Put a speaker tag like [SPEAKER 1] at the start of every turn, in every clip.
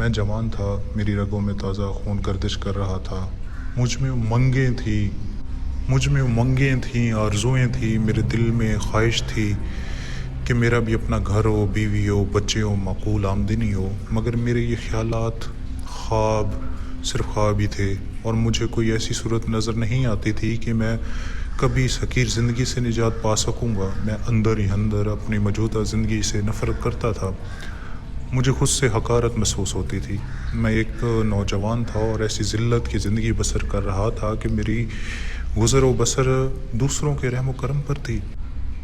[SPEAKER 1] میں جوان تھا، میری رگوں میں تازہ خون گردش کر رہا تھا، مجھ میں امنگیں تھیں، آرزوئیں تھیں، میرے دل میں خواہش تھی کہ میرا بھی اپنا گھر ہو، بیوی ہو، بچے ہو، معقول آمدنی ہو، مگر میرے یہ خیالات صرف خواب ہی تھے، اور مجھے کوئی ایسی صورت نظر نہیں آتی تھی کہ میں کبھی اس حقیر زندگی سے نجات پا سکوں گا۔ میں اندر ہی اندر اپنی موجودہ زندگی سے نفرت کرتا تھا، مجھے خود سے حقارت محسوس ہوتی تھی۔ میں ایک نوجوان تھا اور ایسی ذلت کی زندگی بسر کر رہا تھا کہ میری گزر و بسر دوسروں کے رحم و کرم پر تھی۔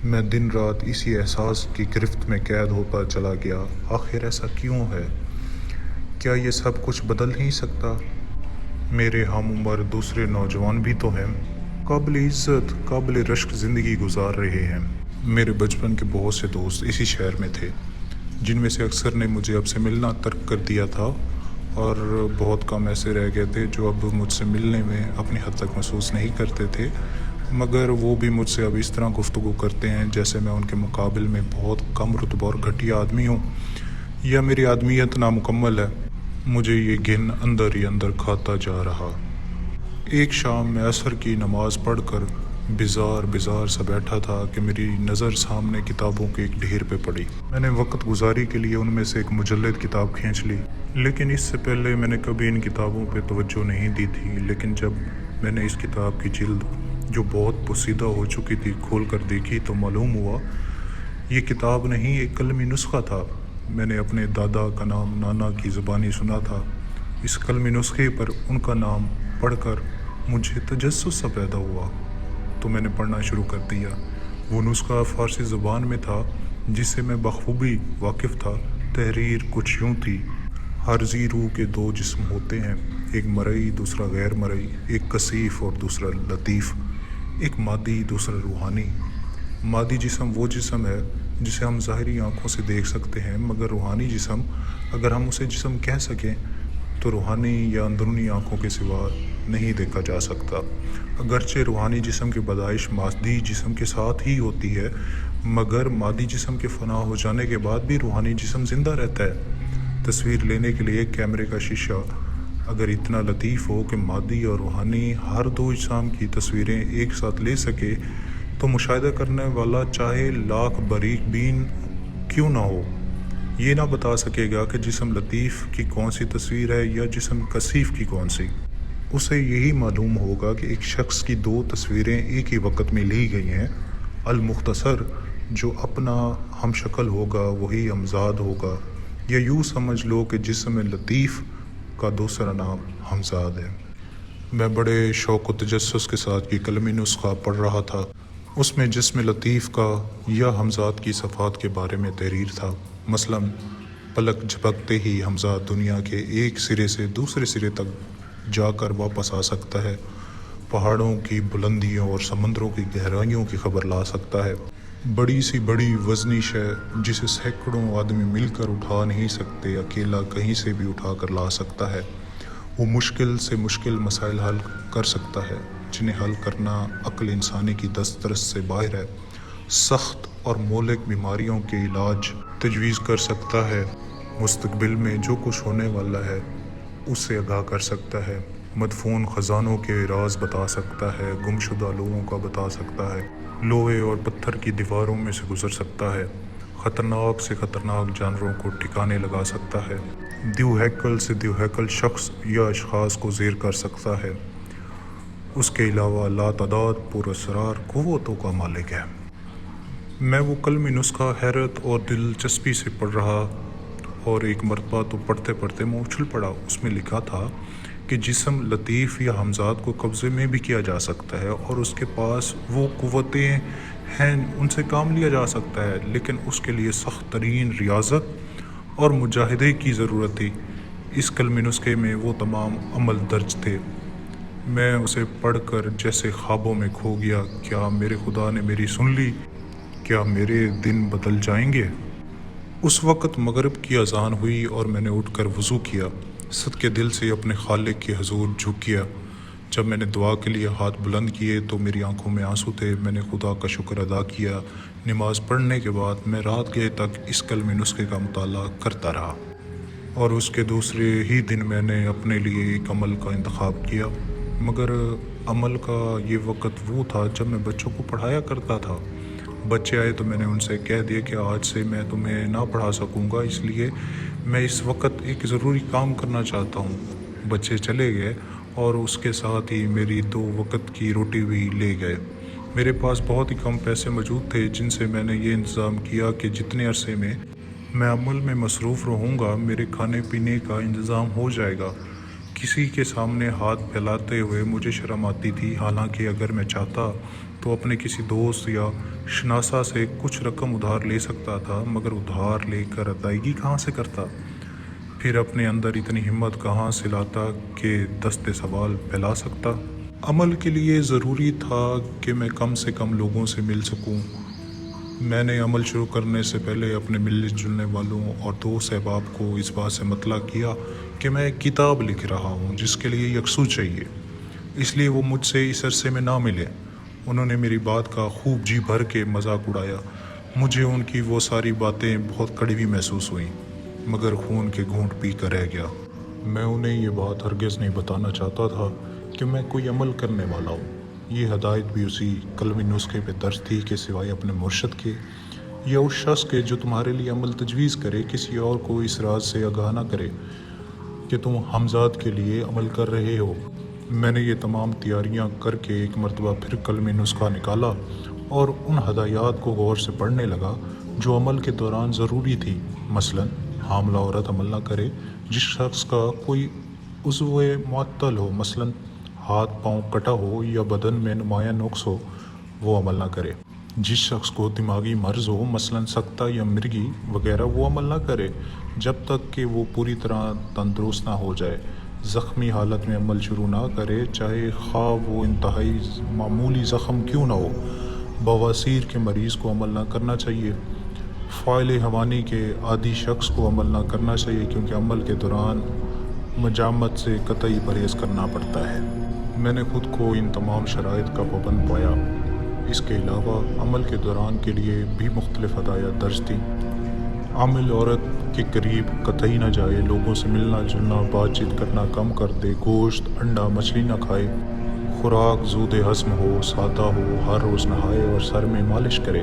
[SPEAKER 1] میں دن رات اسی احساس کی گرفت میں قید ہوتا چلا گیا۔ آخر ایسا کیوں ہے؟ کیا یہ سب کچھ بدل نہیں سکتا؟ میرے ہم عمر دوسرے نوجوان بھی تو ہیں، قابل عزت، قابل رشک زندگی گزار رہے ہیں۔ میرے بچپن کے بہت سے دوست اسی شہر میں تھے، جن میں سے اکثر نے مجھے اب سے ملنا ترک کر دیا تھا، اور بہت کم ایسے رہ گئے تھے جو اب مجھ سے ملنے میں اپنی حد تک محسوس نہیں کرتے تھے، مگر وہ بھی مجھ سے اب اس طرح گفتگو کرتے ہیں جیسے میں ان کے مقابل میں بہت کم رتبہ اور گھٹیا آدمی ہوں، یا میری آدمیت نامکمل ہے۔ مجھے یہ گھن اندر ہی اندر کھاتا جا رہا۔ ایک شام میں عصر کی نماز پڑھ کر بیزار سا بیٹھا تھا کہ میری نظر سامنے کتابوں کے ایک ڈھیر پہ پڑی۔ میں نے وقت گزاری کے لیے ان میں سے ایک مجلد کتاب کھینچ لی، لیکن اس سے پہلے میں نے کبھی ان کتابوں پہ توجہ نہیں دی تھی۔ لیکن جب میں نے اس کتاب کی جلد، جو بہت پوسیدہ ہو چکی تھی، کھول کر دیکھی تو معلوم ہوا یہ کتاب نہیں، ایک قلمی نسخہ تھا۔ میں نے اپنے دادا کا نام نانا کی زبانی سنا تھا، اس قلمی نسخے پر ان کا نام پڑھ کر مجھے تجسس سا پیدا ہوا، تو میں نے پڑھنا شروع کر دیا۔ وہ نسخہ فارسی زبان میں تھا جس سے میں بخوبی واقف تھا۔ تحریر کچھ یوں تھی: ہر ذی روح کے دو جسم ہوتے ہیں، ایک مرئی دوسرا غیر مرئی، ایک کثیف اور دوسرا لطیف، ایک مادی دوسرا روحانی۔ مادی جسم وہ جسم ہے جسے ہم ظاہری آنکھوں سے دیکھ سکتے ہیں، مگر روحانی جسم، اگر ہم اسے جسم کہہ سکیں تو روحانی یا اندرونی آنکھوں کے سوا نہیں دیکھا جا سکتا۔ اگرچہ روحانی جسم کی پیدائش مادی جسم کے ساتھ ہی ہوتی ہے، مگر مادی جسم کے فنا ہو جانے کے بعد بھی روحانی جسم زندہ رہتا ہے۔ تصویر لینے کے لیے کیمرے کا شیشہ اگر اتنا لطیف ہو کہ مادی اور روحانی ہر دو اجسام کی تصویریں ایک ساتھ لے سکے، تو مشاہدہ کرنے والا چاہے لاکھ باریک بین کیوں نہ ہو، یہ نہ بتا سکے گا کہ جسم لطیف کی کون سی تصویر ہے یا جسم کثیف کی کون سی۔ اسے یہی معلوم ہوگا کہ ایک شخص کی دو تصویریں ایک ہی وقت میں لی گئی ہیں۔ المختصر، جو اپنا ہم شکل ہوگا وہی ہمزاد ہوگا، یا یوں سمجھ لو کہ جسم لطیف کا دوسرا نام ہمزاد ہے۔ میں بڑے شوق و تجسس کے ساتھ یہ قلمی نسخہ پڑھ رہا تھا۔ اس میں جسم لطیف کا یا ہمزاد کی صفات کے بارے میں تحریر تھا۔ مثلاً پلک جھپکتے ہی ہمزاد دنیا کے ایک سرے سے دوسرے سرے تک جا کر واپس آ سکتا ہے، پہاڑوں کی بلندیوں اور سمندروں کی گہرائیوں کی خبر لا سکتا ہے، بڑی سی بڑی وزنی شے جسے سینکڑوں آدمی مل کر اٹھا نہیں سکتے، اکیلا کہیں سے بھی اٹھا کر لا سکتا ہے۔ وہ مشکل سے مشکل مسائل حل کر سکتا ہے جنہیں حل کرنا عقل انسانی کی دسترس سے باہر ہے۔ سخت اور مہلک بیماریوں کے علاج تجویز کر سکتا ہے، مستقبل میں جو کچھ ہونے والا ہے اس سے آگاہ کر سکتا ہے، مدفون خزانوں کے راز بتا سکتا ہے، گمشدہ لوگوں کا بتا سکتا ہے، لوہے اور پتھر کی دیواروں میں سے گزر سکتا ہے، خطرناک سے خطرناک جانوروں کو ٹھکانے لگا سکتا ہے، دیو ہیکل سے دیو ہیکل شخص یا اشخاص کو زیر کر سکتا ہے۔ اس کے علاوہ لاتعداد پر اسرار قوتوں کا مالک ہے۔ میں وہ قلمی نسخہ حیرت اور دلچسپی سے پڑھ رہا، اور ایک مرتبہ تو پڑھتے پڑھتے میں اچھل پڑا۔ اس میں لکھا تھا کہ جسم لطیف یا ہمزاد کو قبضے میں بھی کیا جا سکتا ہے، اور اس کے پاس وہ قوتیں ہیں ان سے کام لیا جا سکتا ہے، لیکن اس کے لیے سخت ترین ریاضت اور مجاہدے کی ضرورت تھی۔ اس قلمی نسخے میں وہ تمام عمل درج تھے۔ میں اسے پڑھ کر جیسے خوابوں میں کھو گیا۔ کیا میرے خدا نے میری سن لی؟ کیا میرے دن بدل جائیں گے؟ اس وقت مغرب کی اذان ہوئی اور میں نے اٹھ کر وضو کیا، صدقے دل سے اپنے خالق کے حضور جھک گیا۔ جب میں نے دعا کے لیے ہاتھ بلند کیے تو میری آنکھوں میں آنسو تھے۔ میں نے خدا کا شکر ادا کیا۔ نماز پڑھنے کے بعد میں رات گئے تک اس قلمی نسخے کا مطالعہ کرتا رہا۔ اور اس کے دوسرے ہی دن میں نے اپنے لیے ایک عمل کا انتخاب کیا، مگر عمل کا یہ وقت وہ تھا جب میں بچوں کو پڑھایا کرتا تھا۔ بچے آئے تو میں نے ان سے کہہ دیا کہ آج سے میں تمہیں نہ پڑھا سکوں گا، اس لیے میں اس وقت ایک ضروری کام کرنا چاہتا ہوں۔ بچے چلے گئے اور اس کے ساتھ ہی میری 2 وقت کی روٹی بھی لے گئے۔ میرے پاس بہت ہی کم پیسے موجود تھے جن سے میں نے یہ انتظام کیا کہ جتنے عرصے میں عمل میں مصروف رہوں گا میرے کھانے پینے کا انتظام ہو جائے گا۔ کسی کے سامنے ہاتھ پھیلاتے ہوئے مجھے شرم آتی تھی، حالانکہ اگر میں چاہتا تو اپنے کسی دوست یا شناسا سے کچھ رقم ادھار لے سکتا تھا، مگر ادھار لے کر ادائیگی کہاں سے کرتا؟ پھر اپنے اندر اتنی ہمت کہاں سے لاتا کہ دست سوال پھیلا سکتا؟ عمل کے لیے ضروری تھا کہ میں کم سے کم لوگوں سے مل سکوں۔ میں نے عمل شروع کرنے سے پہلے اپنے ملنے جلنے والوں اور دوست احباب کو اس بات سے مطلع کیا کہ میں ایک کتاب لکھ رہا ہوں جس کے لیے یکسو چاہیے، اس لیے وہ مجھ سے اس عرصے میں نہ ملے۔ انہوں نے میری بات کا خوب جی بھر کے مذاق اڑایا۔ مجھے ان کی وہ ساری باتیں بہت کڑوی محسوس ہوئیں، مگر خون کے گھونٹ پی کر رہ گیا۔ میں انہیں یہ بات ہرگز نہیں بتانا چاہتا تھا کہ میں کوئی عمل کرنے والا ہوں۔ یہ ہدایت بھی اسی قلمی نسخے پہ درج تھی کہ سوائے اپنے مرشد کے یا اس شخص کے جو تمہارے لیے عمل تجویز کرے، کسی اور کو اس راز سے آگاہ نہ کرے کہ تم حمزات کے لیے عمل کر رہے ہو۔ میں نے یہ تمام تیاریاں کر کے ایک مرتبہ پھر قلمی نسخہ نکالا اور ان ہدایات کو غور سے پڑھنے لگا جو عمل کے دوران ضروری تھی۔ مثلاً حاملہ عورت عمل نہ کرے، جس شخص کا کوئی عضو معطل ہو، مثلاً ہاتھ پاؤں کٹا ہو یا بدن میں نمایاں نقص ہو، وہ عمل نہ کرے۔ جس شخص کو دماغی مرض ہو، مثلاً سکتہ یا مرگی وغیرہ، وہ عمل نہ کرے جب تک کہ وہ پوری طرح تندرست نہ ہو جائے۔ زخمی حالت میں عمل شروع نہ کرے، چاہے خواہ وہ انتہائی معمولی زخم کیوں نہ ہو۔ بواسیر کے مریض کو عمل نہ کرنا چاہیے۔ فاعل حیوانی کے عادی شخص کو عمل نہ کرنا چاہیے، کیونکہ عمل کے دوران مجامت سے قطعی پرہیز کرنا پڑتا ہے۔ میں نے خود کو ان تمام شرائط کا پابند پایا۔ اس کے علاوہ عمل کے دوران کے لیے بھی مختلف ہدایات درج تھیں۔ عامل عورت کے قریب قطعی نہ جائے، لوگوں سے ملنا جلنا بات چیت کرنا کم کر دے، گوشت انڈا مچھلی نہ کھائے، خوراک زود ہضم ہو، سادہ ہو، ہر روز نہائے اور سر میں مالش کرے۔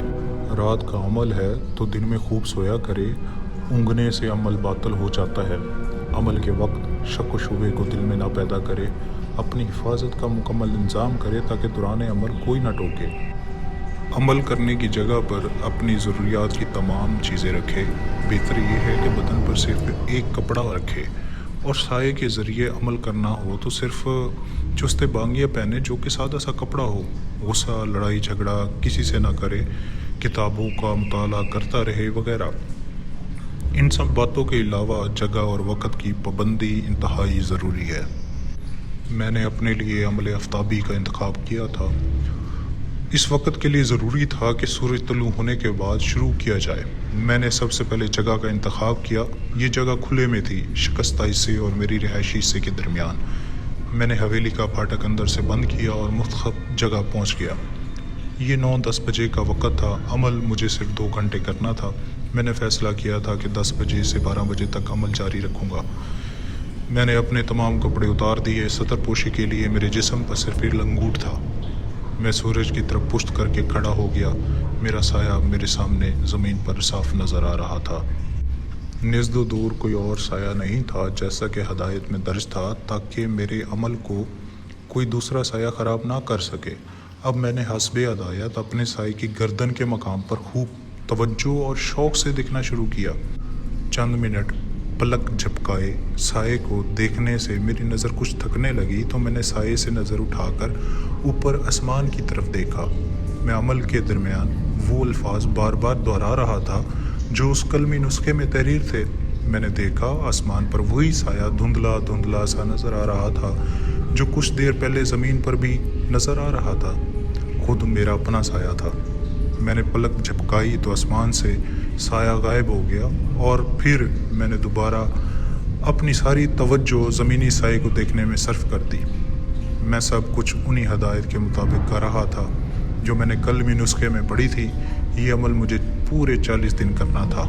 [SPEAKER 1] رات کا عمل ہے تو دن میں خوب سویا کرے، اونگنے سے عمل باطل ہو جاتا ہے۔ عمل کے وقت شک و شبے کو دل میں نہ پیدا کرے، اپنی حفاظت کا مکمل انتظام کرے تاکہ دوران عمل کوئی نہ ٹوکے۔ عمل کرنے کی جگہ پر اپنی ضروریات کی تمام چیزیں رکھے۔ بہتر یہ ہے کہ بدن پر صرف ایک کپڑا رکھے، اور سائے کے ذریعے عمل کرنا ہو تو صرف چست بانگیاں پہنے جو کہ سادہ سا کپڑا ہو۔ غصہ لڑائی جھگڑا کسی سے نہ کرے، کتابوں کا مطالعہ کرتا رہے وغیرہ۔ ان سب باتوں کے علاوہ جگہ اور وقت کی پابندی انتہائی ضروری ہے۔ میں نے اپنے لیے عمل آفتابی کا انتخاب کیا تھا۔ اس وقت کے لیے ضروری تھا کہ سورج طلوع ہونے کے بعد شروع کیا جائے۔ میں نے سب سے پہلے جگہ کا انتخاب کیا۔ یہ جگہ کھلے میں تھی، شکستہ حصے اور میری رہائشی حصے کے درمیان۔ میں نے حویلی کا پھاٹک اندر سے بند کیا اور منتخب جگہ پہنچ گیا۔ یہ 9-10 بجے کا وقت تھا۔ عمل مجھے صرف 2 گھنٹے کرنا تھا۔ میں نے فیصلہ کیا تھا کہ 10 بجے سے 12 بجے تک عمل جاری رکھوں گا۔ میں نے اپنے تمام کپڑے اتار دیے۔ سطر پوشی کے لیے میرے جسم پر صرف ایک لنگوٹ تھا۔ میں سورج کی طرف پشت کر کے کھڑا ہو گیا۔ میرا سایہ میرے سامنے زمین پر صاف نظر آ رہا تھا۔ نزد و دور کوئی اور سایہ نہیں تھا، جیسا کہ ہدایت میں درج تھا، تاکہ میرے عمل کو کوئی دوسرا سایہ خراب نہ کر سکے۔ اب میں نے حسب ہدایت اپنے سائے کی گردن کے مقام پر خوب توجہ اور شوق سے دیکھنا شروع کیا۔ چند منٹ پلک جھپکائے۔ سائے کو دیکھنے سے میری نظر کچھ تھکنے لگی تو میں نے سائے سے نظر اٹھا کر اوپر آسمان کی طرف دیکھا۔ میں عمل کے درمیان وہ الفاظ بار بار دہرا رہا تھا جو اس قلمی نسخے میں تحریر تھے۔ میں نے دیکھا آسمان پر وہی سایہ دھندلا دھندلا سا نظر آ رہا تھا جو کچھ دیر پہلے زمین پر بھی نظر آ رہا تھا۔ خود میرا اپنا سایہ تھا۔ میں نے پلک جھپکائی تو آسمان سے سایہ غائب ہو گیا، اور پھر میں نے دوبارہ اپنی ساری توجہ زمینی سائے کو دیکھنے میں صرف کر دی۔ میں سب کچھ انہی ہدایت کے مطابق کر رہا تھا جو میں نے قلمی نسخے میں پڑھی تھی۔ یہ عمل مجھے پورے 40 دن کرنا تھا۔